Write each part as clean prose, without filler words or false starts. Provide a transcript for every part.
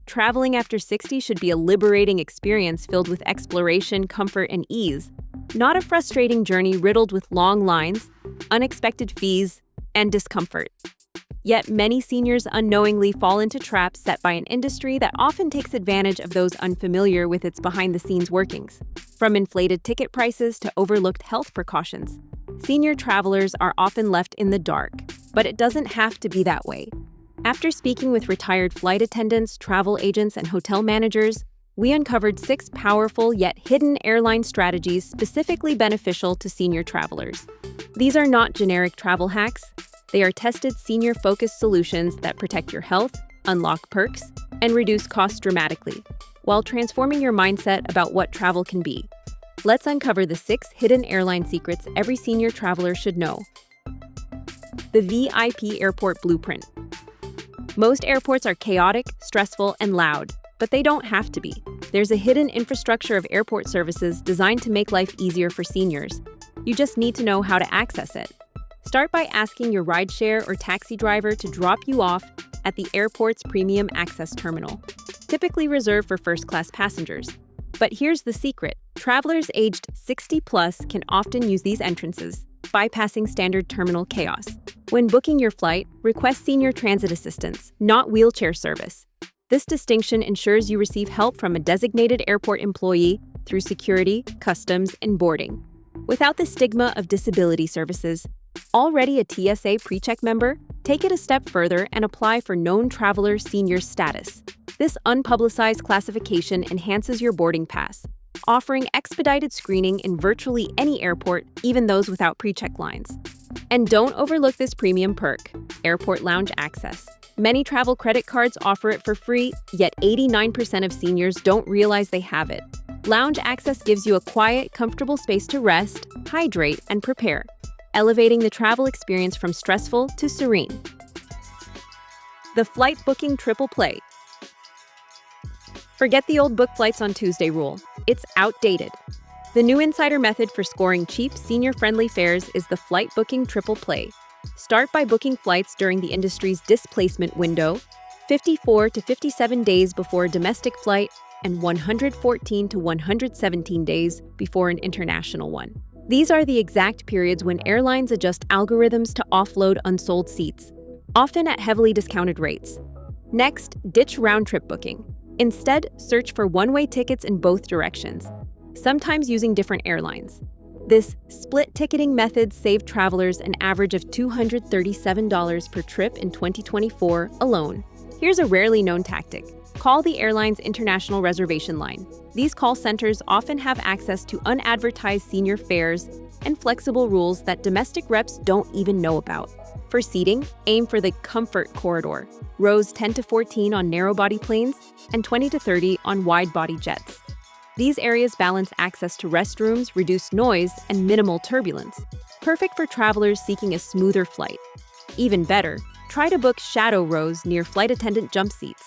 Traveling after 60 should be a liberating experience filled with exploration, comfort, and ease, not a frustrating journey riddled with long lines, unexpected fees, and discomfort. Yet many seniors unknowingly fall into traps set by an industry that often takes advantage of those unfamiliar with its behind-the-scenes workings. From inflated ticket prices to overlooked health precautions, senior travelers are often left in the dark, but it doesn't have to be that way. After speaking with retired flight attendants, travel agents, and hotel managers, we uncovered 6 powerful yet hidden airline strategies specifically beneficial to senior travelers. These are not generic travel hacks. They are tested senior-focused solutions that protect your health, unlock perks, and reduce costs dramatically, while transforming your mindset about what travel can be. Let's uncover the 6 hidden airline secrets every senior traveler should know. The VIP Airport Blueprint. Most airports are chaotic, stressful, and loud, but they don't have to be. There's a hidden infrastructure of airport services designed to make life easier for seniors. You just need to know how to access it. Start by asking your rideshare or taxi driver to drop you off at the airport's premium access terminal, typically reserved for first-class passengers. But here's the secret. Travelers aged 60+ can often use these entrances, bypassing standard terminal chaos. When booking your flight, request senior transit assistance, not wheelchair service. This distinction ensures you receive help from a designated airport employee through security, customs, and boarding. Without the stigma of disability services, already a TSA PreCheck member, take it a step further and apply for Known Traveler Senior status. This unpublicized classification enhances your boarding pass, offering expedited screening in virtually any airport, even those without PreCheck lines. And don't overlook this premium perk, Airport Lounge Access. Many travel credit cards offer it for free, yet 89% of seniors don't realize they have it. Lounge Access gives you a quiet, comfortable space to rest, hydrate, and prepare, elevating the travel experience from stressful to serene. The Flight Booking Triple Play. Forget the old book flights on Tuesday rule. It's outdated. The new insider method for scoring cheap, senior-friendly fares is the Flight Booking Triple Play. Start by booking flights during the industry's displacement window, 54 to 57 days before a domestic flight and 114 to 117 days before an international one. These are the exact periods when airlines adjust algorithms to offload unsold seats, often at heavily discounted rates. Next, ditch round-trip booking. Instead, search for one-way tickets in both directions, sometimes using different airlines. This split ticketing method saved travelers an average of $237 per trip in 2024 alone. Here's a rarely known tactic. Call the airline's international reservation line. These call centers often have access to unadvertised senior fares and flexible rules that domestic reps don't even know about. For seating, aim for the comfort corridor, rows 10 to 14 on narrow-body planes and 20 to 30 on wide-body jets. These areas balance access to restrooms, reduce noise, and minimal turbulence, perfect for travelers seeking a smoother flight. Even better, try to book shadow rows near flight attendant jump seats.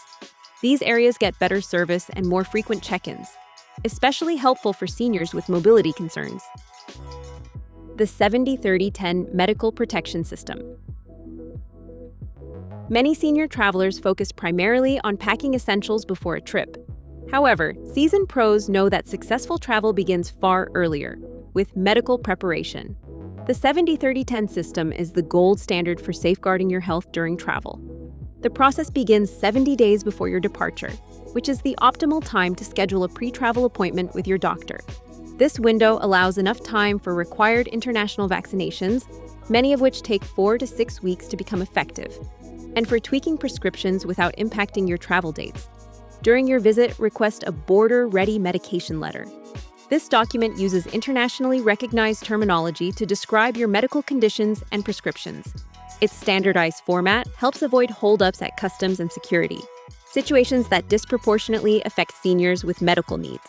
These areas get better service and more frequent check-ins, especially helpful for seniors with mobility concerns. The 70-30-10 Medical Protection System. Many senior travelers focus primarily on packing essentials before a trip. However, seasoned pros know that successful travel begins far earlier, with medical preparation. The 70-30-10 system is the gold standard for safeguarding your health during travel. The process begins 70 days before your departure, which is the optimal time to schedule a pre-travel appointment with your doctor. This window allows enough time for required international vaccinations, many of which take 4 to 6 weeks to become effective, and for tweaking prescriptions without impacting your travel dates. During your visit, request a border-ready medication letter. This document uses internationally recognized terminology to describe your medical conditions and prescriptions. Its standardized format helps avoid holdups at customs and security, situations that disproportionately affect seniors with medical needs.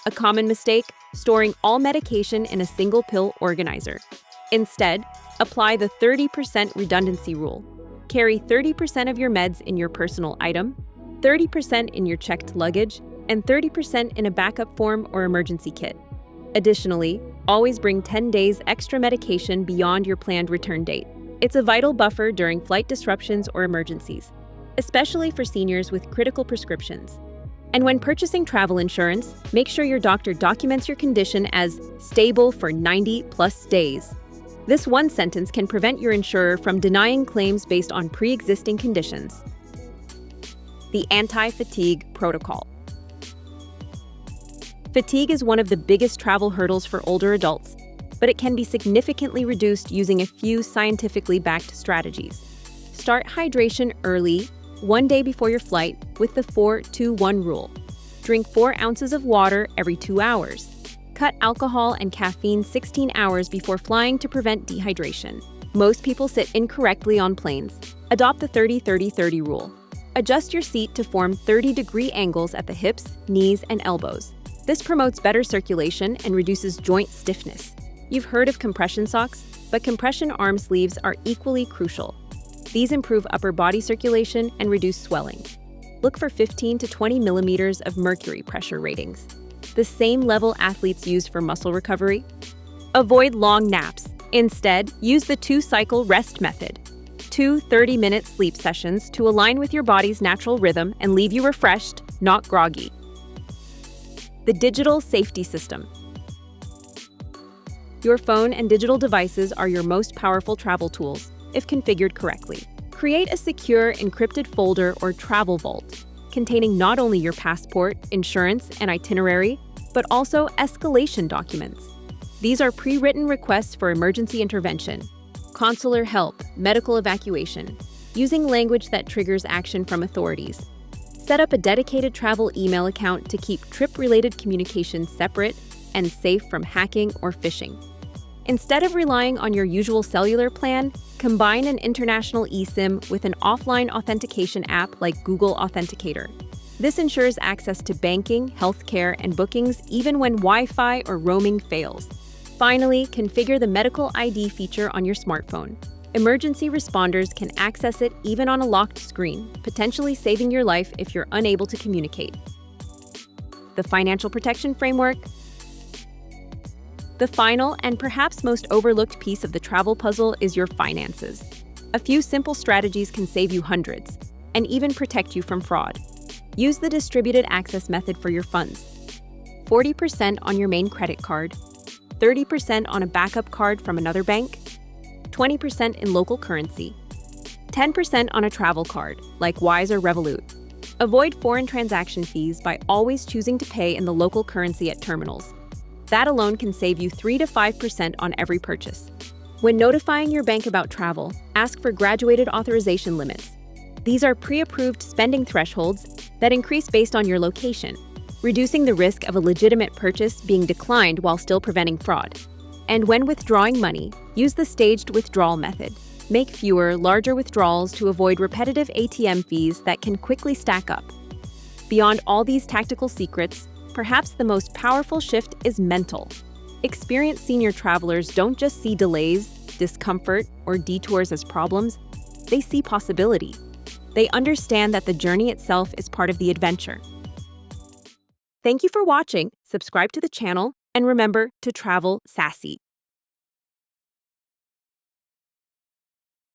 A common mistake, storing all medication in a single pill organizer. Instead, apply the 30% redundancy rule. Carry 30% of your meds in your personal item, 30% in your checked luggage, and 30% in a backup form or emergency kit. Additionally, always bring 10 days extra medication beyond your planned return date. It's a vital buffer during flight disruptions or emergencies. especially for seniors with critical prescriptions. And when purchasing travel insurance, make sure your doctor documents your condition as stable for 90+ days. This one sentence can prevent your insurer from denying claims based on pre-existing conditions. The anti-fatigue protocol. Fatigue is one of the biggest travel hurdles for older adults, but it can be significantly reduced using a few scientifically backed strategies. Start hydration early, 1 day before your flight, with the 4-2-1 rule. Drink 4 ounces of water every 2 hours. Cut alcohol and caffeine 16 hours before flying to prevent dehydration. Most people sit incorrectly on planes. Adopt the 30-30-30 rule. Adjust your seat to form 30-degree angles at the hips, knees, and elbows. This promotes better circulation and reduces joint stiffness. You've heard of compression socks, but compression arm sleeves are equally crucial. These improve upper body circulation and reduce swelling. Look for 15 to 20 millimeters of mercury pressure ratings, the same level athletes use for muscle recovery. Avoid long naps. Instead, use the 2-cycle rest method. 2 30-minute sleep sessions to align with your body's natural rhythm and leave you refreshed, not groggy. The digital safety system. Your phone and digital devices are your most powerful travel tools, if configured correctly. Create a secure, encrypted folder or travel vault, containing not only your passport, insurance, and itinerary, but also escalation documents. These are pre-written requests for emergency intervention, consular help, medical evacuation, using language that triggers action from authorities. Set up a dedicated travel email account to keep trip-related communications separate and safe from hacking or phishing. Instead of relying on your usual cellular plan, combine an international eSIM with an offline authentication app like Google Authenticator. This ensures access to banking, healthcare, and bookings even when Wi-Fi or roaming fails. Finally, configure the medical ID feature on your smartphone. Emergency responders can access it even on a locked screen, potentially saving your life if you're unable to communicate. The financial protection framework. The final and perhaps most overlooked piece of the travel puzzle is your finances. A few simple strategies can save you hundreds, and even protect you from fraud. Use the distributed access method for your funds. 40% on your main credit card, 30% on a backup card from another bank, 20% in local currency, 10% on a travel card like Wise or Revolut. Avoid foreign transaction fees by always choosing to pay in the local currency at terminals. That alone can save you 3 to 5% on every purchase. When notifying your bank about travel, ask for graduated authorization limits. These are pre-approved spending thresholds that increase based on your location, reducing the risk of a legitimate purchase being declined while still preventing fraud. And when withdrawing money, use the staged withdrawal method. Make fewer, larger withdrawals to avoid repetitive ATM fees that can quickly stack up. Beyond all these tactical secrets, perhaps the most powerful shift is mental. Experienced senior travelers don't just see delays, discomfort, or detours as problems, they see possibility. They understand that the journey itself is part of the adventure. Thank you for watching, subscribe to the channel, and remember to travel sassy.